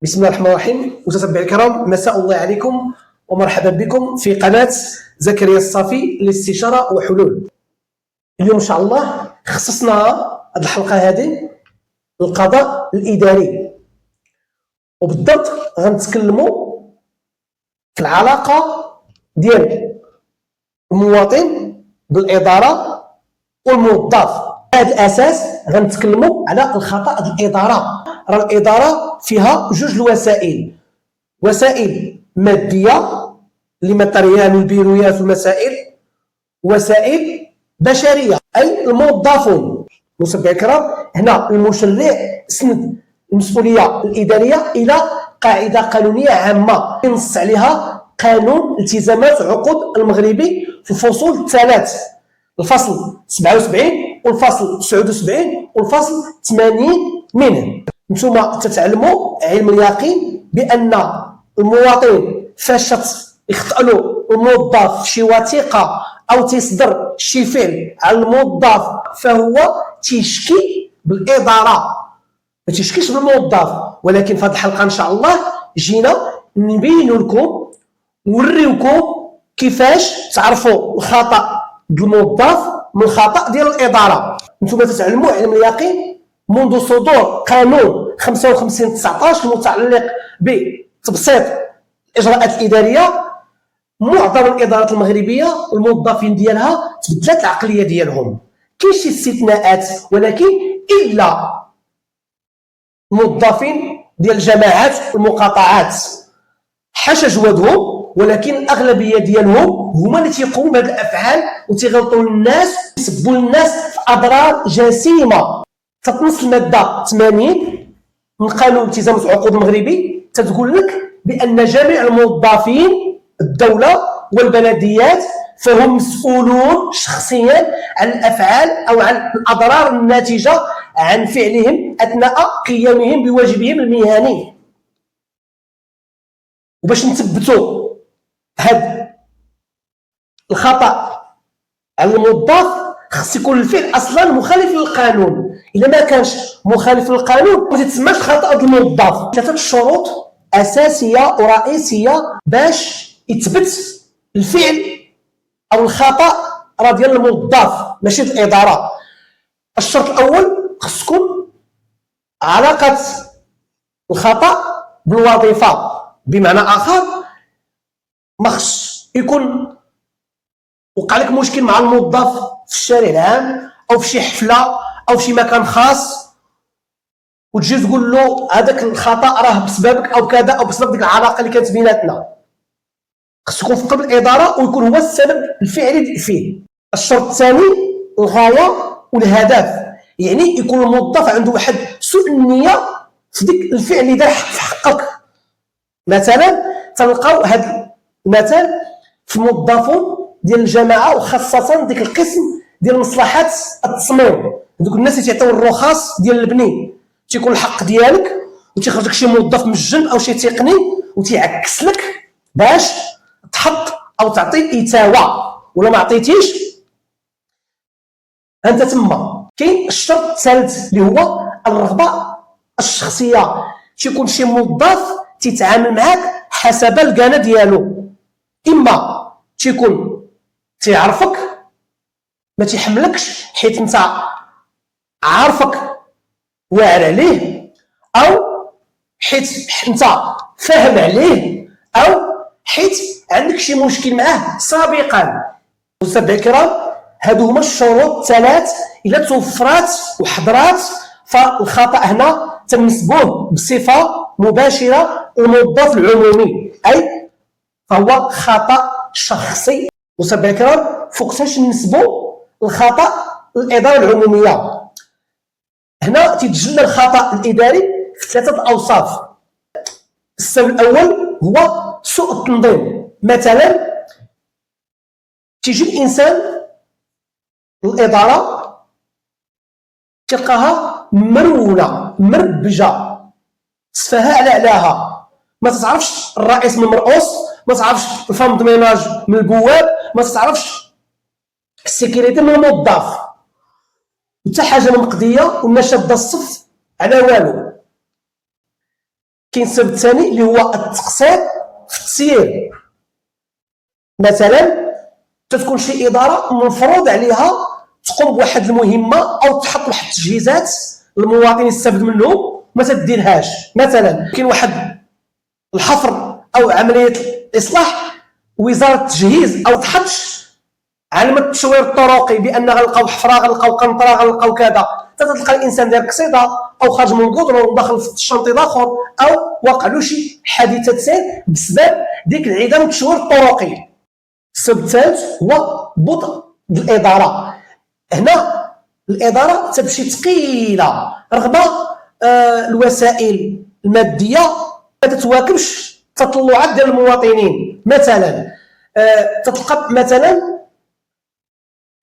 بسم الله الرحمن الرحيم. متتبعي الكرام، مساء الله عليكم ومرحبا بكم في قناة زكريا الصافي للاستشارة وحلول. اليوم إن شاء الله خصصنا هذه الحلقة هذه القضاء الإداري، وبالضبط غنتكلموا في العلاقة ديال المواطن بالإدارة والموظف. على هذا الأساس غنتكلموا على الخطأ الإدارة. راه الإدارة فيها جوج الوسائل، وسائل مادية اللي مطريها من البيرويات والمسائل، وسائل بشرية أي الموظفون. متابعي الكرام، هنا المشرع سند المسؤولية الإدارية إلى قاعدة قانونية عامة ينص عليها قانون التزامات عقود المغربي في الفصول الثلاث، الفصل 77 والفصل 79 والفصل 80 منه. نتوما تتعلموا علم اليقين بأن المواطن فاش يخطأ له الموظف شي وثيقة أو تصدر شي فعل على الموظف فهو تيشكي بالإدارة، ما تيشكيش بالموظف. ولكن في هذه الحلقة إن شاء الله جينا نبين لكم نوريوكم كيفاش تعرفوا الخطأ ديال الموظف من الخطأ ديال الإدارة. نتوما تتعلموا علم اليقين منذ صدور قانون 55/19 المتعلق بتبسيط الإجراءات الإدارية. معظم الإدارات المغربية الموظفين ديالها تبدلت العقلية ديالهم، كاين شي استثناءات ولكن إلا الموظفين ديال الجماعات والمقاطعات حاشا جوادهم، ولكن الأغلبية ديالهم هما اللي تيقوموا بهذه الأفعال وتيغلطوا الناس ويسبوا الناس في أضرار جسيمة. تتنص المادة 80 من قانون التزامات العقود المغربي تتقول لك بأن جميع الموظفين الدولة والبلديات فهم مسؤولون شخصيا عن الأفعال أو عن الأضرار الناتجة عن فعلهم أثناء قيامهم بواجبهم المهني. وباش نثبتوا هذا الخطأ على الموظف خص يكون الفعل اصلا مخالف للقانون. الا ما كانش مخالف للقانون ما تتسماش خطأ ديال الموظف. ثلاثه شروط اساسيه ورئيسيه باش يثبت الفعل او الخطأ راه ديال الموظف ماشي الاداره. الشرط الاول خص تكون علاقه الخطأ بالوظيفه، بمعنى اخر ما خص يكون وقع لك مشكل مع الموظف في الشارع العام او في شي حفله او في شي مكان خاص وتجي تقول له هذاك الخطا راه بسببك او كذا او بسبب ديك العلاقه اللي كانت بيناتنا. خص يكون في قلب الاداره ويكون هو السبب الفعلي فيه. الشرط الثاني الغايه والهدف، يعني يكون الموظف عنده واحد سوء النيه في ديك الفعل اللي دار في حقك. مثلا تلقاو هذا المثال في موظفون ديال الجماعه وخاصه ديك القسم ديال مصلحات التصميم، دوك الناس اللي تيعطيو الرخص ديال البني تيكون الحق ديالك وتيخرج لك شي موظف من الجنب او شي تقني وتيعكس لك باش تحط او تعطي اتاوه، ولا ما عطيتيش انت تما. كاين الشرط الثالث اللي هو الرغبه الشخصيه، تيكون شي موظف تيتعامل معاك حسب القناه ديالو، اما تيكون تيعرفك ما تيحملكش حيت انت عارفك واعر عليه، او حيت انت فاهم عليه، او حيت عندك شي مشكل معاه سابقا. متابعي الكرام، هادو هما الشروط الثلاث الا توفرات وحضرات فالخطا هنا تنسبوه بصفه مباشره للموظف العمومي، اي فهو خطا شخصي. متابعي الكرام، فوقتاش نسبوا الخطا الاداره العموميه؟ هنا تيتجلى الخطا الاداري في ثلاثه الاوصاف. السبب الاول هو سوء التنظيم. مثلا تيجي الانسان الاداره تلقاها مرونه مربجه سفاها على علاها، ما تعرفش الرئيس من المرؤوس، ما تعرفش الفام دو ميناج من البواب، ما تعرفش السيكوريتي من الموظف، حتى حاجه مقضيه والناس شاده الصف على والو. كاين السبب الثاني اللي هو التقصير في التسيير. مثلا تتكون شي اداره مفروض عليها تقوم بواحد المهمه او تحط واحد التجهيزات المواطن يستافد منه ما تديرهاش. مثلا كاين واحد الحفر او عمليه الاصلاح، وزاره التجهيز او تحطش علامه التشوير الطرقي بان غنلقاو حفره، غنلقاو قنطره، غنلقاو كذا، تلقى الانسان داير قصيده او خارج من الكودرون داخل في الشنطي الاخر او واقع له شي حادثه سير بسبب ديك انعدام التشوير الطرقي. السبب الثالث هو بطء الاداره. هنا الاداره تمشي ثقيله رغم الوسائل الماديه ما تتواكبش التطلعات ديال المواطنين. مثلا تتلقى مثلا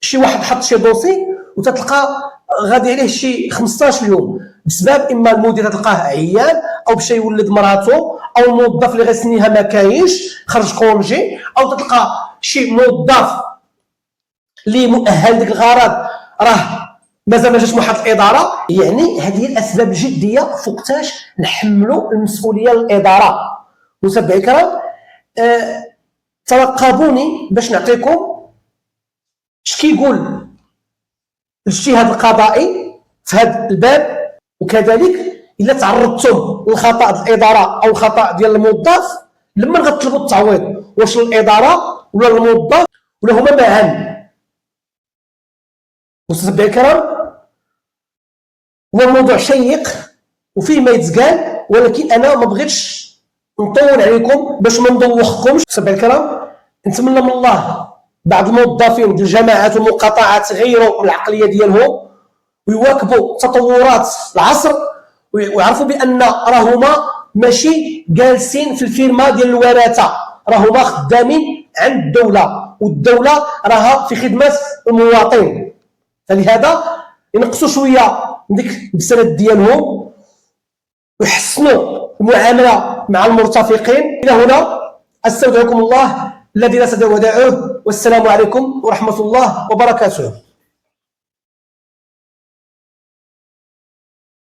شي واحد حط شي دوسي وتتلقى غادي عليه شي 15 يوم بسبب اما المدير تلقاه عيان او باش يولد مراته او الموظف اللي غيسنيها ما كاينش خرج كونجي، او تلقى شي موظف اللي مؤهل ديك الغرض راه مازال ما جاش محط الاداره. يعني هذه الاسباب الجديه فوقتاش نحملوا المسؤوليه للاداره. متابعي الكرام، ترقبوني باش نعطيكم اش كيقول الاجتهاد القضائي في هذا الباب، وكذلك الا تعرضتم لخطا الاداره او خطا ديال الموظف لما غتطلبوا التعويض، واش الاداره ولا الموظف ولا هما معا. متابعي الكرام، هو موضوع شيق وفيه ما يتقال، ولكن انا ما بغيتش نطول عليكم باش ما ندوخكمش. متابعي الكرام، نتمنى من الله بعض الموظفين ديال الجماعات والمقاطعات يغيروا العقليه ديالهم ويواكبوا تطورات العصر ويعرفوا بان راهما ماشي جالسين في الفيرما ديال الوراثه، راهما خدامين عند الدوله، والدوله راها في خدمه المواطن. فلهذا ينقصوا شويه من ديك البسالات ديالهم ويحسنوا المعامله مع المرتفقين. الى هنا استودعكم الله الذي لا تدع ودائعه، والسلام عليكم ورحمه الله وبركاته.